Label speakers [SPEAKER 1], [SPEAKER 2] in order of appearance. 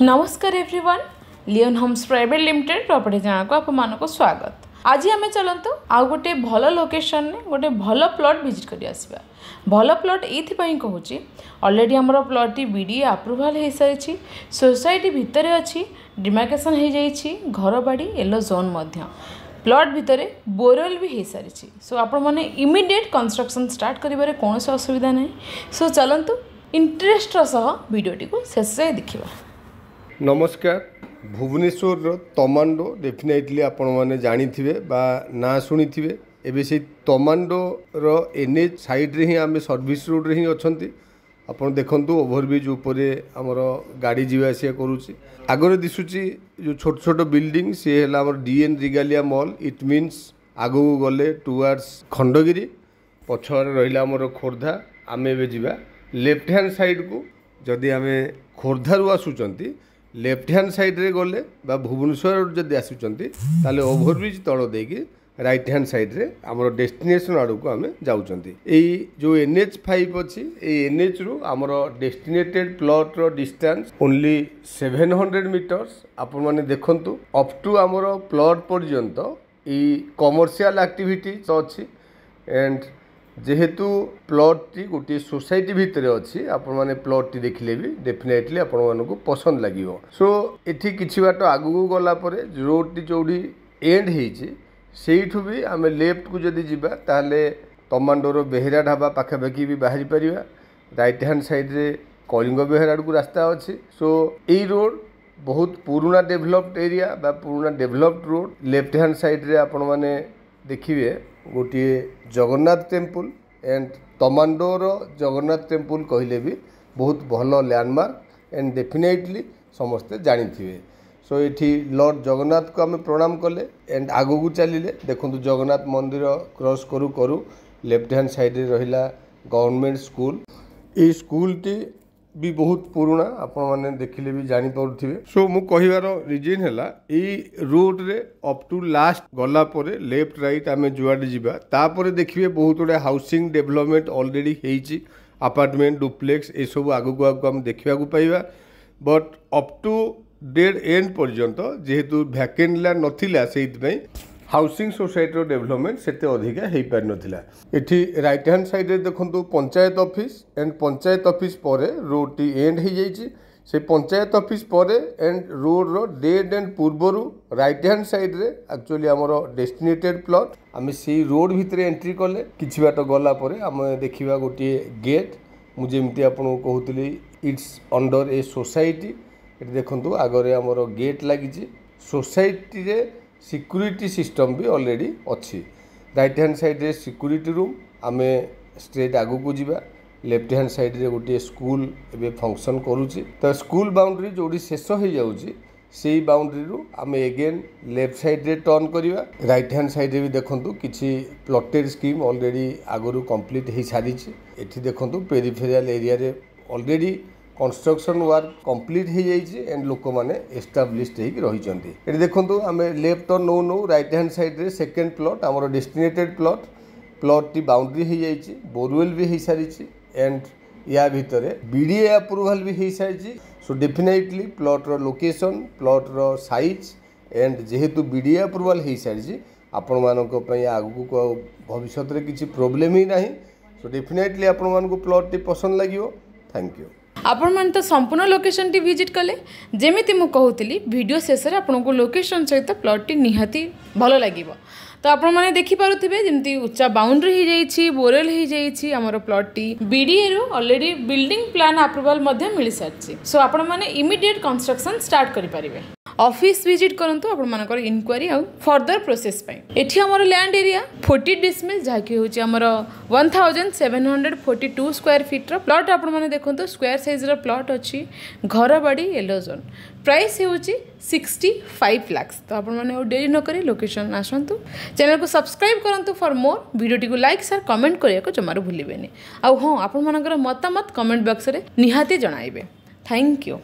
[SPEAKER 1] नमस्कार everyone, Leon Homes private limited property channel को आपको स्वागत। आज आम चलत आउ गोटे भल लोकेशन में गोटे भल प्लॉट विजिट कर आसवा। भल प्लॉट ये कहूँ ऑलरेडी आमर प्लॉट बीडीए अप्रूवाल हो सारी सोसाइटी भितर अच्छी डिमार्केशन हो जाइए घर बाड़ी येलो जोन प्लॉट भितर बोरवेल भी हो सारी। सो आपण मैंने इमिडिएट कंस्ट्रक्शन स्टार्ट करिबारे कौन असुविधा नहीं। सो चलतु इंटरेस्ट सह वीडियोटी को शेष से देखा।
[SPEAKER 2] नमस्कार। भुवनेश्वर तमांडो डेफिनेटली आपण मैंने जानी थे ना शुणी थे। एवं से तमांडो एनएच साइड रे ही आम सर्विस रोड रे ही अच्छा आपड़ देखु ओभरब्रिज उपरे आमर गाड़ी जीवा आसिया करुच्ची। आगे दिशुची जो छोट छोट बिल्डिंग सी है आम DN Regalia mall. It means आगू गले टुवर्ड्स खंडगिरी पछरे रहा आमर खोर्धा। आम ए जा लेफ्ट हैंड साइड को जदि आम खोर्धारू आसुचंती लेफ्ट हैंड साइड रे गले बा भुवनेश्वर जदि आसुचंती ताले ओभरब्रिज तल देकी राइट हैंड साइड रे आमर डेस्टिनेशन आड़ को आम जाउचंती। एई जो NH 5 अच्छी NH रु आमर डेस्टिनेटेड प्लॉट रो डिस्टेंस ओनली 700 मीटर्स। आपण माने देखंतु अप टू आमर प्लॉट पर्यंत ई कमर्शियल एक्टिविटीज अच्छी। एंड जेहेतु प्लॉट टी गोटे सोसाइटी भितर अच्छी आपण माने प्लॉट टी देखिले भी डेफिनेटली आपण मानकु पसंद लागिवो। सो एठी किछि बाट आगु गला परे रोड टी चौड़ी एंड हेछि सेठू भी आम लेफ्ट को जदि जीवा ताले तमांडोर बेहेरा ढाबा पाखापाखि भी बाहरी परिवा। राइट हैंड साइड रे कलिंग बेहेरा को रास्ता अच्छी। सो एई रोड बहुत पुराना डेभलप्ड एरिया बा पुराना developed road. Left hand side रे आपण माने देखिए गोटे जगन्नाथ टेम्पल एंड तमांडोर जगन्नाथ टेम्पल कहले भी बहुत भल लैंडमार्क एंड डेफिनेटली समस्ते जानी थे। सो ये लॉर्ड जगन्नाथ को आम प्रणाम कले एंड आगू को चलिए देखो जगन्नाथ मंदिर क्रॉस करू करू लेफ्ट हैंड साइड रे रहिला गवर्नमेंट स्कूल। ये स्कूल टी भी बहुत पुराना आपण माने देखिले भी जानी पारुथिबे। सो मु कहिवार रीजन हैला ई रोड रे अप टू लास्ट गला परे लेफ्ट राइट आमे जुआडे जिबा तापरे देखिबे बहुत गुडे हाउसिंग डेवलपमेंट ऑलरेडी हेइची। अपार्टमेंट डुप्लेक्स ए सब आगु को हम देखिबा को पाइबा। But up to dead end पर्यंत जेहेतु वैकेंट लैंड नथिला सेइतपई हाउसिंग सोसाइटी डेवलपमेंट सेते अधिका हेई पार नथिला। एठी राइट हैंड साइड रे देखंतु panchayat office and panchayat office परे रोड टी एंड हे जाइछि। से पंचायत ऑफिस परे एंड रोड रो डेड एंड पूर्वरु राइट हैंड साइड रे एक्चुअली हमरो डेस्टिनेटेड प्लॉट। आमे सी रोड भितर एंट्री कले किछि बाट गला परे आमे देखिबा गोटे गेट। मु जेमति आपन कहउतली इट्स अंडर ए सोसाइटी। एठी देखंतु आगरे हमरो गेट लागिछि। सोसाइटी रे सिक्यूरिटी सिस्टम भी ऑलरेडी अच्छी। राइट हैंड साइड रे सिक्यूरिटी रूम आमे स्ट्रेट आगु को जीवा। लेफ्ट हैंड साइड रे गोटे स्कूल एबे फंक्शन करूची। तो स्कूल बाउंड्री जोड़ी शेष हो जाउची सेही बाउंड्री रु आमे अगेन लेफ्ट साइड रे टर्न करिवा। राइट हैंड साइड रे भी देखंतु किछि प्लॉटेड स्कीम ऑलरेडी आगरु कंप्लीट हे सारिछि। एठी देखंतु पेरिफेरियल एरिया रे ऑलरेडी कंस्ट्रक्शन वर्क कंप्लीट हो जाइए एंड लोक मैंने एस्टाब्लिश्ड होती। ये देखो आम लेफ्ट टर्न नौ नौ राइट हैंड साइड रे सेकेंड प्लॉट आमर डेस्टिनेटेड प्लॉट टी बाउंड्री हो जाइए बोरवेल भी हो सारी एंड या भितर बीडीए अप्रूवाल भी हो सारी। सो डेफिनेटली प्लॉट रो लोकेशन प्लॉट रो साइज एंड जेहेतु बीडीए अप्रूवाल हो सारी आपण मानक आगू को भविष्य में किसी प्रोब्लेम ही ना। सो डेफिनेटली आपण मानक प्लॉट टी पसंद लगे। Thank you.
[SPEAKER 1] आपण मैंने तो संपूर्ण लोकेशन टी विजिट कले जेमिति मु कहूली वीडियो शेष में आपन को लोकेशन सहित प्लॉट टी निहाती भल लगे। तो आपण मैंने देखिपे जमी उच्चा बाउंड्री हो जाइए बोरवेल हो जाइए आमर प्लॉट टी बीडीए रु ऑलरेडी बिल्डिंग प्लान अप्रूवाल मिल सारी। सो आपण मैंने इमिडिएट कंस्ट्रक्शन स्टार्ट करें। ऑफिस विजिट करंतु आपण मानकर इंक्वायरी आउ फर्दर प्रोसेस पई। एठी हमर लैंड एरिया 40 डिसमिल जाकी होची हमर 1742 स्क्वायर फीट रो प्लॉट। आपण माने देखंतु स्क्वायर साइज रो प्लॉट अछि घर बाड़ी येलो जोन। प्राइस होची 65 लाख। तो आपण माने देरी न करी लोकेशन आसंतु चैनल को सब्सक्राइब करंतु फॉर मोर वीडियो को लाइक शेयर कमेंट करिया को जमारो भूलिबेनी। आउ हां आपण मानकर मतामत कमेंट बॉक्स रे निहाती जणाइबे। Thank you.